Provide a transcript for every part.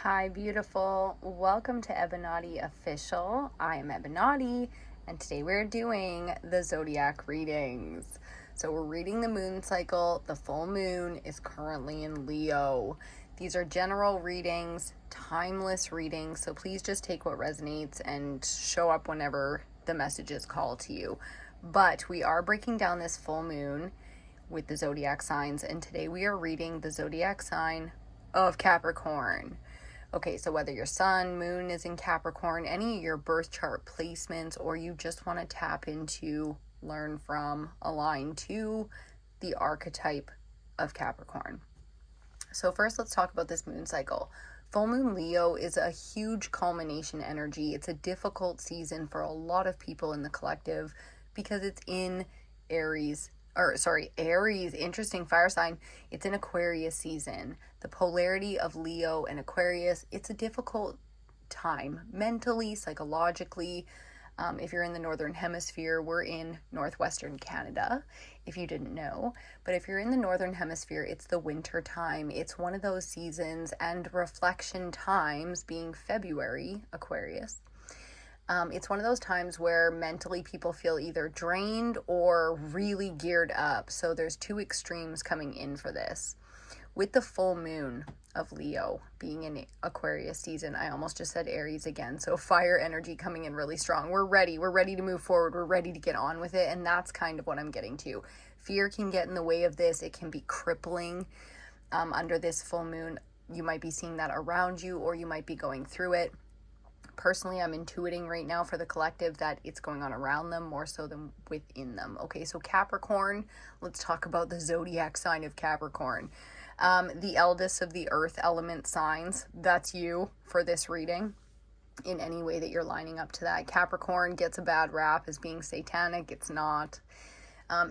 Hi, beautiful. Welcome to EBINOTTI Official. I am EBINOTTI, and today we're doing the zodiac readings. So we're reading the moon cycle. The full moon is currently in Leo. These are general readings, timeless readings, so please just take what resonates and show up whenever the messages call to you. But we are breaking down this full moon with the zodiac signs, and today we are reading the zodiac sign of Capricorn. Okay, so whether your sun, moon is in Capricorn, any of your birth chart placements, or you just want to tap into, learn from, align to the archetype of Capricorn. So first, let's talk about this moon cycle. Full moon Leo is a huge culmination energy. It's a difficult season for a lot of people in the collective because it's in Aries, interesting fire sign. It's in Aquarius season. The polarity of Leo and Aquarius, it's a difficult time mentally, psychologically. If you're in the northern hemisphere, we're in northwestern Canada, if you didn't know. But if you're in the northern hemisphere, it's the winter time. It's one of those seasons and reflection times, being February, Aquarius. It's one of those times where mentally people feel either drained or really geared up. So there's two extremes coming in for this. With the full moon of Leo being in Aquarius season, I almost just said Aries again. So fire energy coming in really strong. We're ready to move forward. We're ready to get on with it. And that's kind of what I'm getting to. Fear can get in the way of this. It can be crippling under this full moon. You might be seeing that around you, or you might be going through it. Personally, I'm intuiting right now for the collective that it's going on around them more so than within them. Okay, so Capricorn, let's talk about the zodiac sign of Capricorn. The eldest of the earth element signs, that's you for this reading in any way that you're lining up to that. Capricorn gets a bad rap as being satanic. It's not.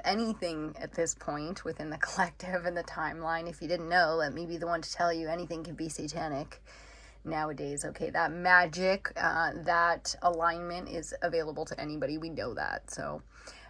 Anything at this point within the collective and the timeline, if you didn't know, let me be the one to tell you anything can be satanic nowadays. Okay, that magic, that alignment is available to anybody. We know that. So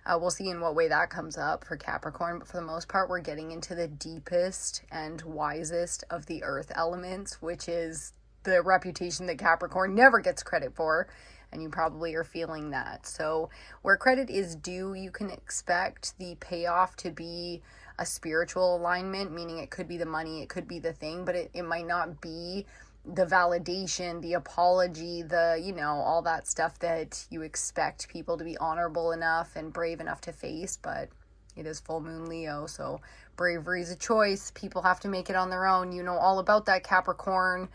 we'll see in what way that comes up for Capricorn. But for the most part, we're getting into the deepest and wisest of the earth elements, which is the reputation that Capricorn never gets credit for. And you probably are feeling that. So where credit is due, you can expect the payoff to be a spiritual alignment, meaning it could be the money, it could be the thing, but it might not be the validation, the apology, all that stuff that you expect people to be honorable enough and brave enough to face. But it is full moon Leo, so bravery is a choice. People have to make it on their own. You know all about that, Capricorn.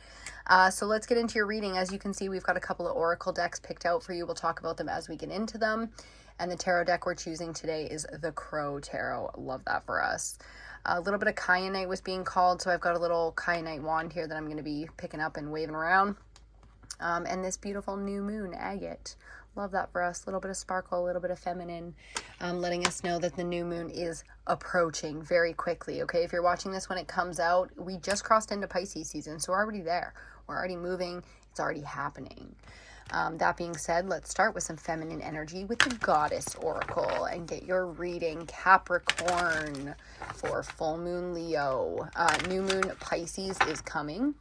So let's get into your reading. As you can see, we've got a couple of oracle decks picked out for you. We'll talk about them as we get into them. And the tarot deck we're choosing today is the Crow Tarot. Love that for us. A little bit of kyanite was being called, so I've got a little kyanite wand here that I'm going to be picking up and waving around. And this beautiful new moon agate. Love that for us. A little bit of sparkle, a little bit of feminine, letting us know that the new moon is approaching very quickly. Okay, if you're watching this when it comes out, we just crossed into Pisces season, so we're already there. We're already moving. It's already happening. That being said, let's start with some feminine energy with the Goddess Oracle and get your reading. Capricorn for full moon Leo. New moon Pisces is coming.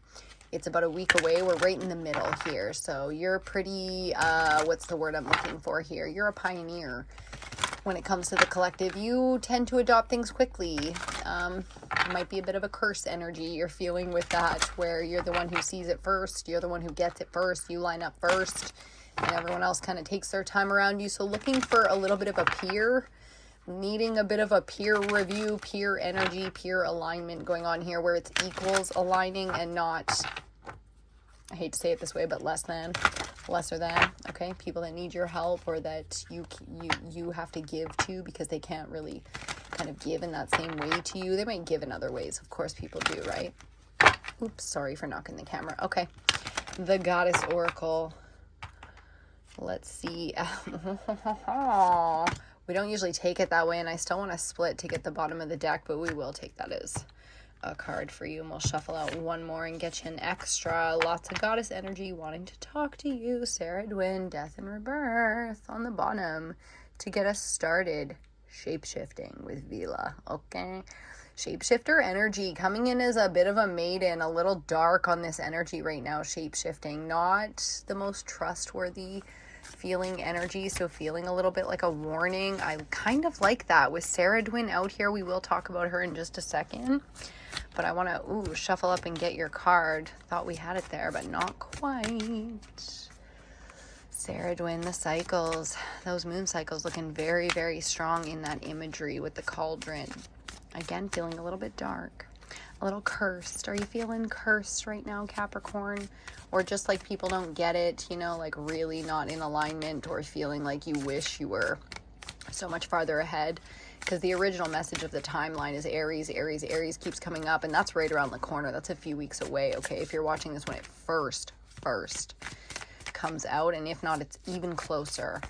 It's about a week away. We're right in the middle here. So you're pretty, what's the word I'm looking for here? You're a pioneer when it comes to the collective. You tend to adopt things quickly. Might be a bit of a curse energy you're feeling with that, where you're the one who sees it first. You're the one who gets it first. You line up first, and everyone else kind of takes their time around you. So looking for a little bit of a peer, needing a bit of a peer review, peer energy, peer alignment going on here, where it's equals aligning and not, I hate to say it this way, but lesser than, okay? People that need your help, or that you have to give to because they can't really kind of give in that same way to you. They might give in other ways. Of course people do, right? Oops, sorry for knocking the camera. Okay. The Goddess Oracle. Let's see. We don't usually take it that way, and I still want to split to get the bottom of the deck, but we will take that as a card for you, and we'll shuffle out one more and get you an extra. Lots of goddess energy wanting to talk to you. Sarah Dwin, Death and Rebirth on the bottom to get us started. Shape-shifting with Vila. Okay. Shapeshifter energy coming in as a bit of a maiden, a little dark on this energy right now. Shapeshifting, not the most trustworthy feeling energy, so feeling a little bit like a warning. I kind of like that with Sarah Dwin out here. We will talk about her in just a second, but I want to shuffle up and get your card. Thought we had it there, but not quite. Sarah Dwin, the cycles, those moon cycles looking very, very strong in that imagery with the cauldron. Again, feeling a little bit dark, a little cursed. Are you feeling cursed right now, Capricorn? Or just like people don't get it, you know, like really not in alignment, or feeling like you wish you were so much farther ahead? Because the original message of the timeline is Aries, Aries, Aries keeps coming up, and that's right around the corner. That's a few weeks away, okay? If you're watching this when it first comes out, and if not, it's even closer,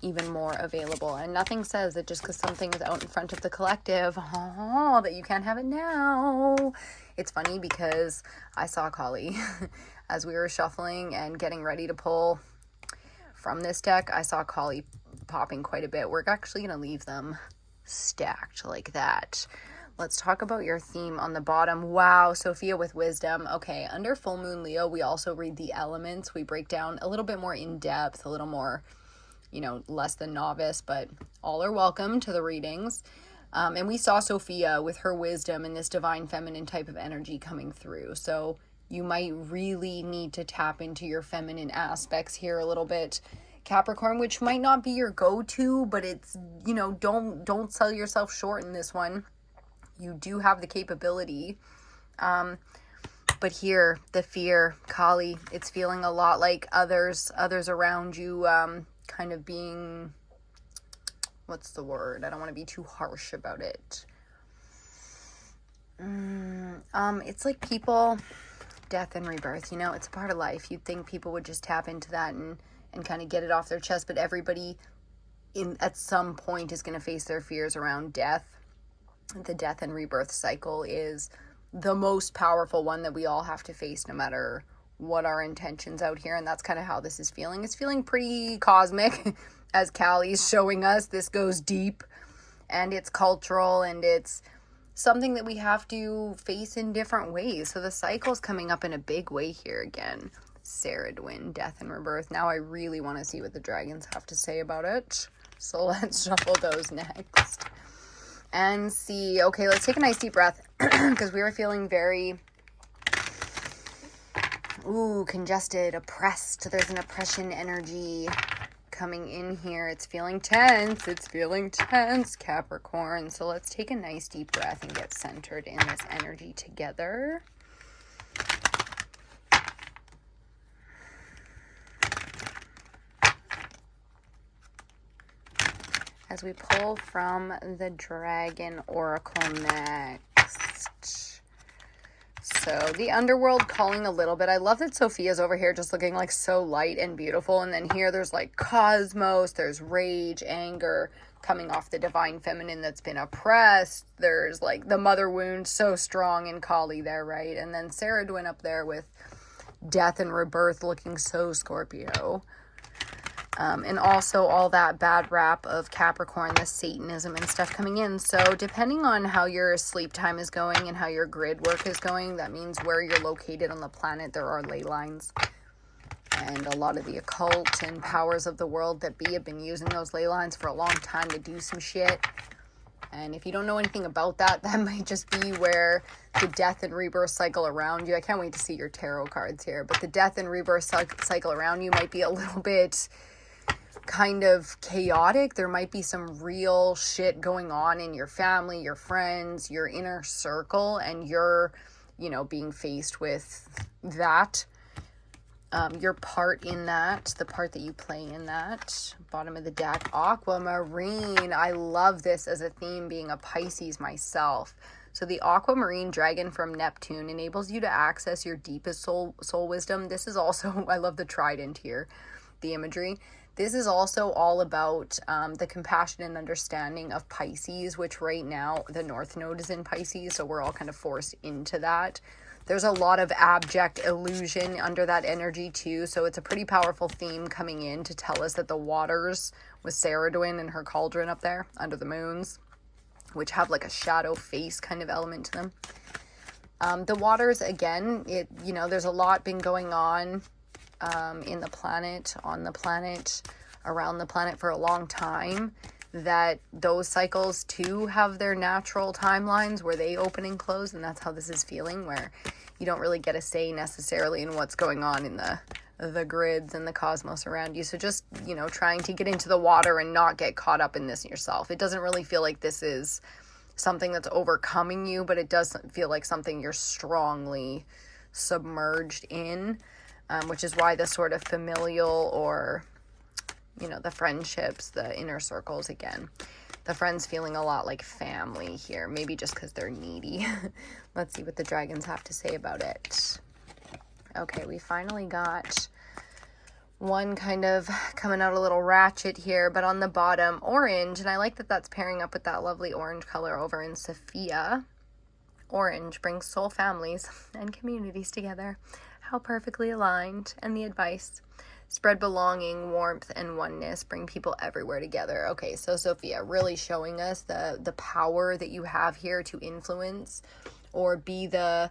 even more available. And nothing says that just because something is out in front of the collective, that you can't have it now. It's funny because I saw Kali as we were shuffling and getting ready to pull from this deck. I saw Kali popping quite a bit. We're actually going to leave them stacked like that. Let's talk about your theme on the bottom. Wow, Sophia with wisdom. Okay, under full moon Leo, we also read the elements. We break down a little bit more in depth, a little more, you know, less than novice, but all are welcome to the readings. And we saw Sophia with her wisdom and this divine feminine type of energy coming through. So you might really need to tap into your feminine aspects here a little bit, Capricorn, which might not be your go-to, but it's, you know, don't sell yourself short in this one. You do have the capability. But here, the fear, Kali, it's feeling a lot like others around you, kind of being, what's the word? I don't want to be too harsh about it. It's like people, death and rebirth, you know, it's a part of life. You'd think people would just tap into that and kind of get it off their chest, but everybody at some point is going to face their fears around death. The death and rebirth cycle is the most powerful one that we all have to face, no matter what our intentions out here. And that's kind of how this is feeling. It's feeling pretty cosmic, as Kali's showing us. This goes deep, and it's cultural, and it's something that we have to face in different ways. So the cycle's coming up in a big way here again. Sarah Dwin, death and rebirth. Now I really want to see what the dragons have to say about it. So let's shuffle those next and see. Okay, let's take a nice deep breath because we were feeling very congested, oppressed. There's an oppression energy coming in here. It's feeling tense. It's feeling tense, Capricorn. So let's take a nice deep breath and get centered in this energy together. As we pull from the Dragon Oracle next. So the underworld calling a little bit. I love that Sophia's over here just looking like so light and beautiful. And then here there's like cosmos, there's rage, anger coming off the divine feminine that's been oppressed. There's like the mother wound so strong in Kali there, right? And then Sarah Dwin up there with death and rebirth looking so Scorpio. And also all that bad rap of Capricorn, the Satanism and stuff coming in. So depending on how your sleep time is going and how your grid work is going, that means where you're located on the planet, there are ley lines. And a lot of the occult and powers of the world that be have been using those ley lines for a long time to do some shit. And if you don't know anything about that, that might just be where the death and rebirth cycle around you. I can't wait to see your tarot cards here. But the death and rebirth cycle around you might be a little bit kind of chaotic. There might be some real shit going on in your family, your friends, your inner circle, and you're, you know, being faced with that. Your part in that, the part that you play in that. Bottom of the deck, Aquamarine. I love this as a theme, being a Pisces myself. So the Aquamarine dragon from Neptune enables you to access your deepest soul wisdom. This is also, I love the trident here, the imagery. This is also all about the compassion and understanding of Pisces, which right now the North Node is in Pisces, so we're all kind of forced into that. There's a lot of abject illusion under that energy too, so it's a pretty powerful theme coming in to tell us that the waters with Sarah Dwin and her cauldron up there under the moons, which have like a shadow face kind of element to them. The waters, again, there's a lot been going on in the planet, on the planet, around the planet for a long time, that those cycles too have their natural timelines where they open and close, and that's how this is feeling, where you don't really get a say necessarily in what's going on in the grids and the cosmos around you. So just, trying to get into the water and not get caught up in this yourself. It doesn't really feel like this is something that's overcoming you, but it doesn't feel like something you're strongly submerged in, which is why the sort of familial or, the friendships, the inner circles, again, the friends feeling a lot like family here, maybe just because they're needy. Let's see what the dragons have to say about it. Okay, we finally got one kind of coming out a little ratchet here, but on the bottom, orange. And I like that that's pairing up with that lovely orange color over in Sophia. Orange brings soul families and communities together. How perfectly aligned. And the advice: spread belonging, warmth, and oneness. Bring people everywhere together. Okay, so Sophia really showing us the power that you have here to influence or be the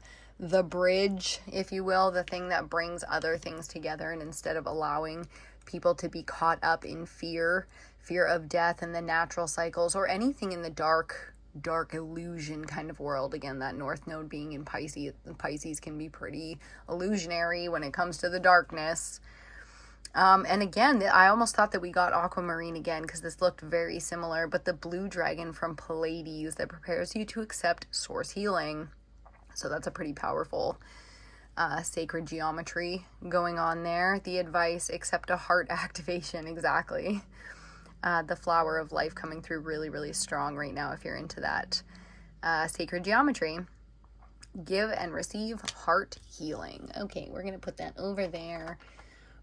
bridge, if you will, the thing that brings other things together. And instead of allowing people to be caught up in fear of death and the natural cycles or anything in the dark illusion kind of world. Again, that North Node being in Pisces can be pretty illusionary when it comes to the darkness. And again, I almost thought that we got aquamarine again because this looked very similar, but the blue dragon from Pleiades that prepares you to accept source healing. So that's a pretty powerful sacred geometry going on there. The advice: accept a heart activation. Exactly. The flower of life coming through really, really strong right now if you're into that sacred geometry. Give and receive heart healing. Okay, we're going to put that over there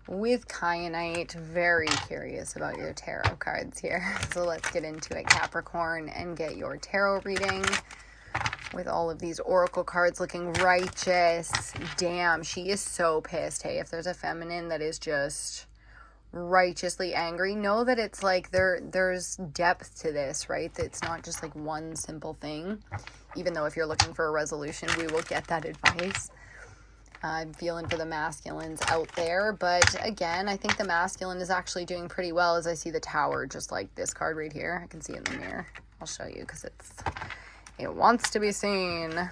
with kyanite. Very curious about your tarot cards here. So let's get into it, Capricorn, and get your tarot reading. With all of these oracle cards looking righteous. Damn, she is so pissed. Hey, if there's a feminine that is just righteously angry, know that it's like there's depth to this, right? That it's not just like one simple thing. Even though if you're looking for a resolution, we will get that advice. I'm feeling for the masculines out there. But again, I think the masculine is actually doing pretty well as I see the Tower, just like this card right here. I can see it in the mirror. I'll show you because it wants to be seen.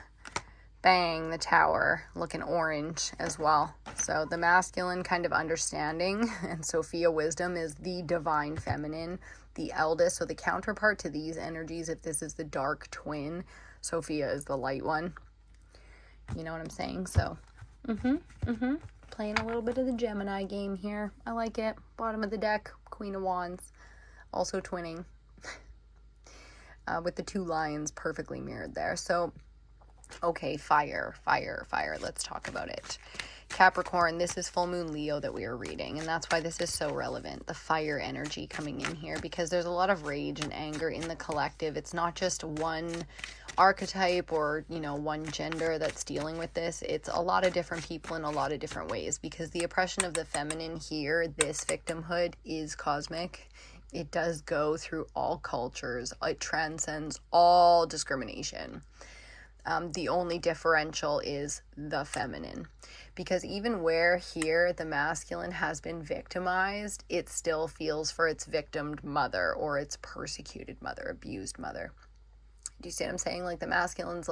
Bang, the Tower, looking orange as well. So the masculine kind of understanding, and Sophia wisdom is the divine feminine, the eldest. So the counterpart to these energies, if this is the dark twin, Sophia is the light one. You know what I'm saying? So, playing a little bit of the Gemini game here. I like it. Bottom of the deck, Queen of Wands, also twinning. With the two lions perfectly mirrored there. So, okay, fire. Let's talk about it. Capricorn, this is full moon Leo that we are reading, and that's why this is so relevant. The fire energy coming in here, because there's a lot of rage and anger in the collective. It's not just one archetype or, one gender that's dealing with this. It's a lot of different people in a lot of different ways, because the oppression of the feminine here, this victimhood, is cosmic. It does go through all cultures. It transcends all discrimination. The only differential is the feminine. Because even where here the masculine has been victimized, it still feels for its victimed mother or its persecuted mother, abused mother. Do you see what I'm saying? Like the masculine's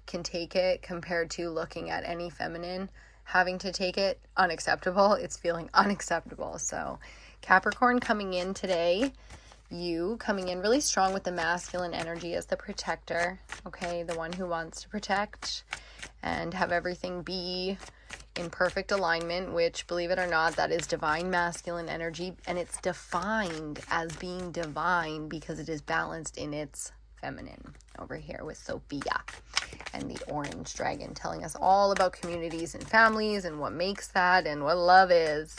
can take it, compared to looking at any feminine having to take it, unacceptable. It's feeling unacceptable. So Capricorn coming in today, you coming in really strong with the masculine energy as the protector, okay? The one who wants to protect and have everything be in perfect alignment, which, believe it or not, that is divine masculine energy, and it's defined as being divine because it is balanced in its feminine over here with Sophia and the orange dragon telling us all about communities and families and what makes that and what love is.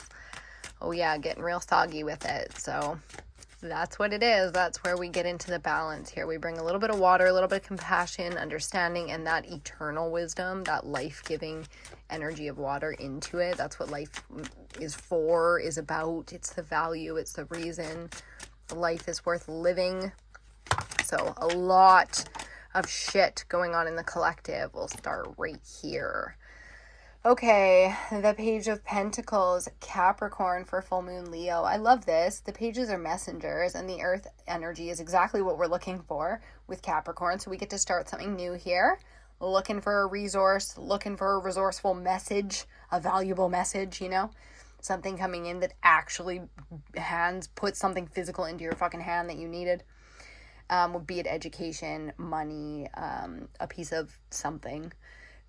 Oh yeah, getting real soggy with it. So that's what it is. That's where we get into the balance here. We bring a little bit of water, a little bit of compassion, understanding, and that eternal wisdom, that life-giving energy of water into it. That's what life is for, is about. It's the value. It's the reason life is worth living. So a lot of shit going on in the collective. We'll start right here. Okay, the Page of Pentacles, Capricorn for full moon Leo. I love this. The pages are messengers, and the earth energy is exactly what we're looking for with Capricorn. So we get to start something new here. Looking for a resource, looking for a resourceful message, a valuable message, you know? Something coming in that actually put something physical into your fucking hand that you needed. Be it education, money, a piece of something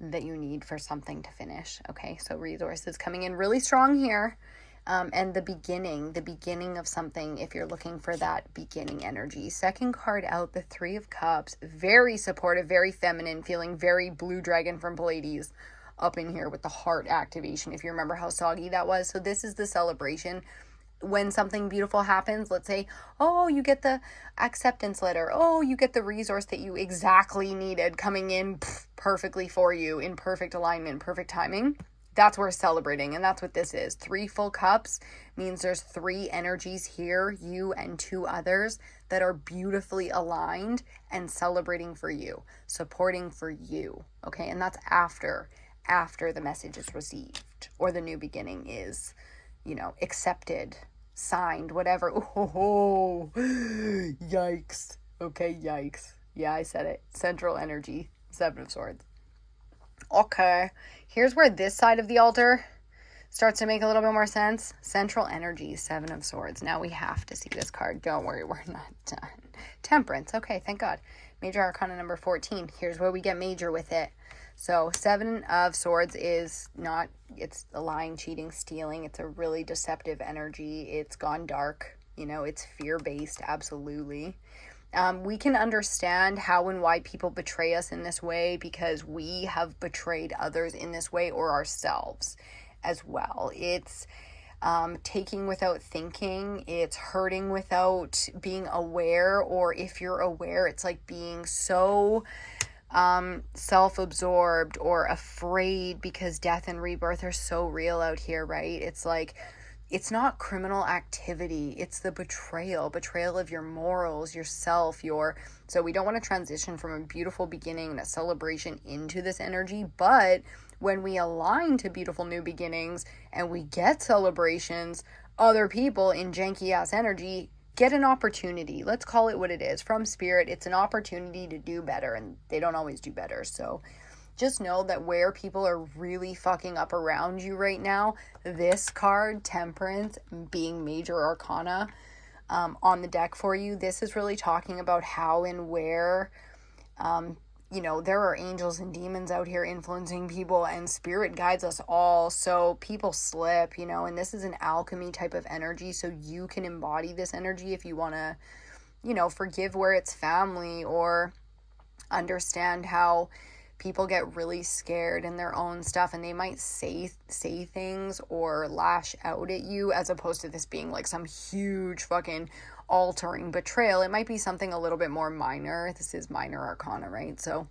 that you need for something to finish. Okay, so resources coming in really strong here. And the beginning of something, if you're looking for that beginning energy. Second card out, the Three of Cups. Very supportive, very feminine, feeling very blue dragon from Pleiades up in here with the heart activation, if you remember how soggy that was. So this is the celebration. When something beautiful happens, let's say, oh, you get the acceptance letter. Oh, you get the resource that you exactly needed coming in perfectly for you in perfect alignment, perfect timing. That's worth celebrating, and that's what this is. 3 full cups means there's 3 energies here, you and 2 others, that are beautifully aligned and celebrating for you, supporting for you, okay? And that's after the message is received or the new beginning is, you know, accepted, signed, whatever. Oh, yikes. Okay, yikes. Yeah, I said it. Central energy, 7 of Swords. Okay, here's where this side of the altar starts to make a little bit more sense. Central energy, 7 of Swords. Now we have to see this card. Don't worry, we're not done. Temperance. Okay, thank God. Major Arcana number 14. Here's where we get major with it. So 7 of Swords is not, it's a lying, cheating, stealing. It's a really deceptive energy. It's gone dark. You know, it's fear-based, absolutely. We can understand how and why people betray us in this way because we have betrayed others in this way or ourselves as well. It's taking without thinking. It's hurting without being aware, or if you're aware, it's like being so self-absorbed or afraid because death and rebirth are so real out here, right? It's like, it's not criminal activity, it's the betrayal of your morals, yourself, so we don't want to transition from a beautiful beginning and a celebration into this energy, but when we align to beautiful new beginnings and we get celebrations, other people in janky ass energy get an opportunity. Let's call it what it is. From spirit, it's an opportunity to do better, and they don't always do better. So just know that where people are really fucking up around you right now, this card, Temperance, being major arcana on the deck for you, this is really talking about how and where, you know, there are angels and demons out here influencing people, and spirit guides us all. So people slip, you know, and this is an alchemy type of energy. So you can embody this energy if you want to, you know, forgive where it's family, or understand how people get really scared in their own stuff and they might say things or lash out at you, as opposed to this being like some huge fucking altering betrayal. It might be something a little bit more minor. This is minor arcana, right? So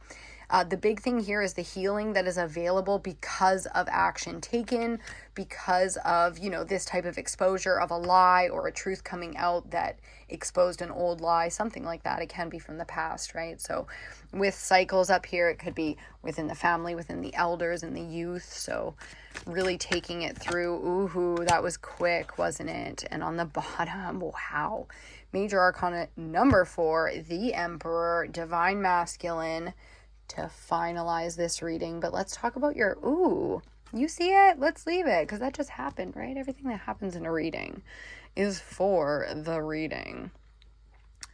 the big thing here is the healing that is available because of action taken, because of, you know, this type of exposure of a lie or a truth coming out that exposed an old lie, something like that. It can be from the past, right? So with cycles up here, it could be within the family, within the elders and the youth. So really taking it through. Ooh, that was quick, wasn't it? And on the bottom, wow. Major Arcana number 4, the Emperor, Divine Masculine, to finalize this reading. But let's talk about your, you see it? Let's leave it, because that just happened, right? Everything that happens in a reading is for the reading.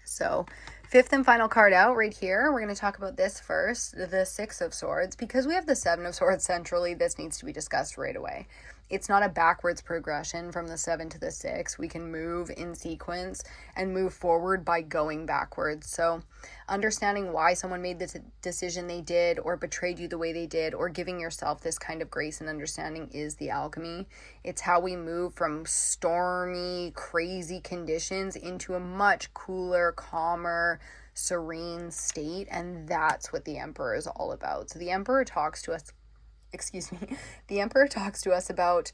So 5th and final card out right here. We're going to talk about this first, the 6 of Swords. Because we have the 7 of Swords centrally, this needs to be discussed right away. It's not a backwards progression from the 7 to the 6. We can move in sequence and move forward by going backwards. So understanding why someone made the decision they did, or betrayed you the way they did, or giving yourself this kind of grace and understanding is the alchemy. It's how we move from stormy, crazy conditions into a much cooler, calmer, serene state. And that's what the Emperor is all about. So the Emperor talks to us excuse me, the Emperor talks to us about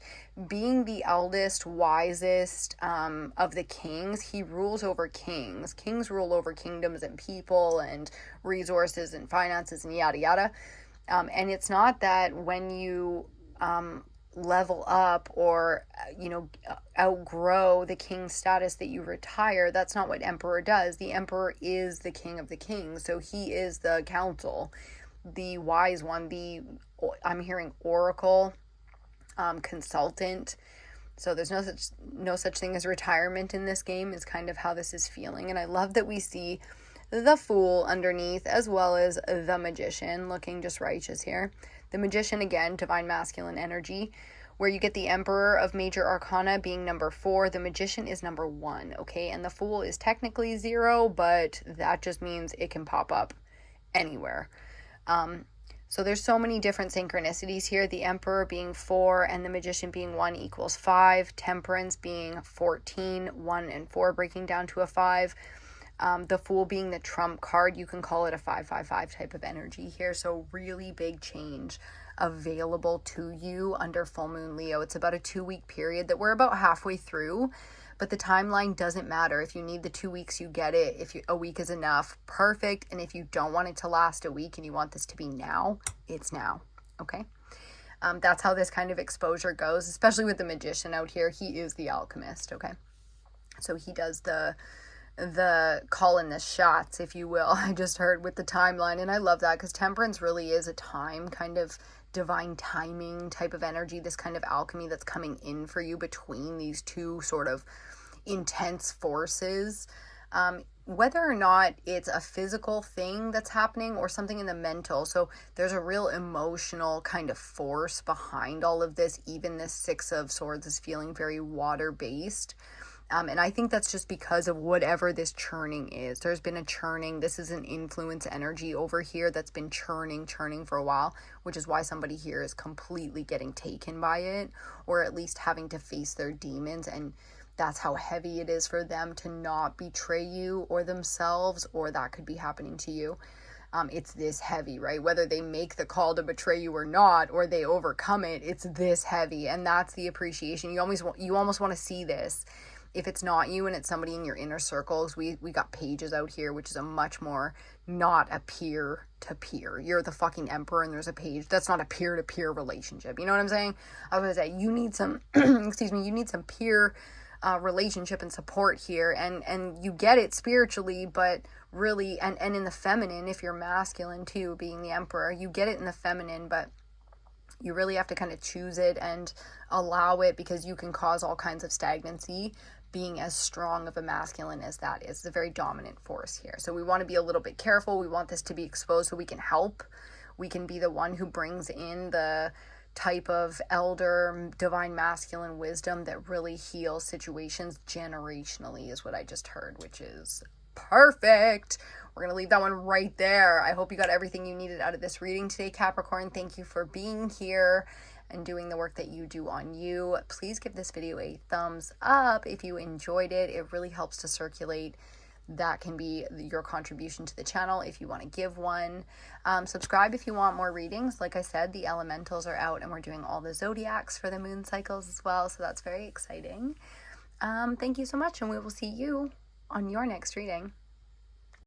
being the eldest, wisest of the kings. He rules over kings. Kings rule over kingdoms and people and resources and finances and yada yada. And it's not that when you level up or, outgrow the king status that you retire. That's not what Emperor does. The Emperor is the king of the kings. So he is the council, the wise one, I'm hearing oracle, consultant. So there's no such thing as retirement in this game, is kind of how this is feeling. And I love that we see the Fool underneath, as well as the Magician, looking just righteous here. The Magician, again, divine masculine energy, where you get the Emperor of Major Arcana being number 4. The Magician is number 1, okay? And the Fool is technically 0, but that just means it can pop up anywhere. So there's so many different synchronicities here. The Emperor being 4 and the Magician being 1 equals 5. Temperance being 14, 1 and 4 breaking down to a 5. The Fool being the trump card, you can call it a 555 type of energy here. So really big change available to you under full moon Leo. It's about a 2-week period that we're about halfway through, but the timeline doesn't matter. If you need the 2 weeks, you get it. If a week is enough, perfect. And if you don't want it to last a week and you want this to be now, it's now. Okay. That's how this kind of exposure goes, especially with the Magician out here. He is the alchemist. Okay. So he does the calling the shots, if you will. I just heard with the timeline, and I love that because Temperance really is a time, kind of divine timing type of energy, this kind of alchemy that's coming in for you between these two sort of intense forces. Whether or not it's a physical thing that's happening or something in the mental. So there's a real emotional kind of force behind all of this. Even this 6 of Swords is feeling very water-based. And I think that's just because of whatever this churning is. There's been a churning. This is an influence energy over here that's been churning for a while, which is why somebody here is completely getting taken by it, or at least having to face their demons. And that's how heavy it is for them to not betray you or themselves, or that could be happening to you. It's this heavy, right? Whether they make the call to betray you or not, or they overcome it, it's this heavy. And that's the appreciation. You almost want to see this. If it's not you and it's somebody in your inner circles, we got Pages out here, which is a much more not a peer to peer. You're the fucking Emperor and there's a Page. That's not a peer to peer relationship. You know what I'm saying? I was gonna say, you need some, you need some peer relationship and support here. And you get it spiritually, but really, and in the feminine, if you're masculine too, being the Emperor, you get it in the feminine, but you really have to kind of choose it and allow it, because you can cause all kinds of stagnancy being as strong of a masculine as that is. It's a very dominant force here. So we want to be a little bit careful. We want this to be exposed so we can help. We can be the one who brings in the type of elder, divine masculine wisdom that really heals situations generationally, is what I just heard, which is perfect. We're going to leave that one right there. I hope you got everything you needed out of this reading today, Capricorn. Thank you for being here and doing the work that you do on you. Please give this video a thumbs up if you enjoyed it. It really helps to circulate. That can be your contribution to the channel if you want to give one. Subscribe if you want more readings. Like I said, the elementals are out and we're doing all the zodiacs for the moon cycles as well. So that's very exciting. Thank you so much, and we will see you on your next reading.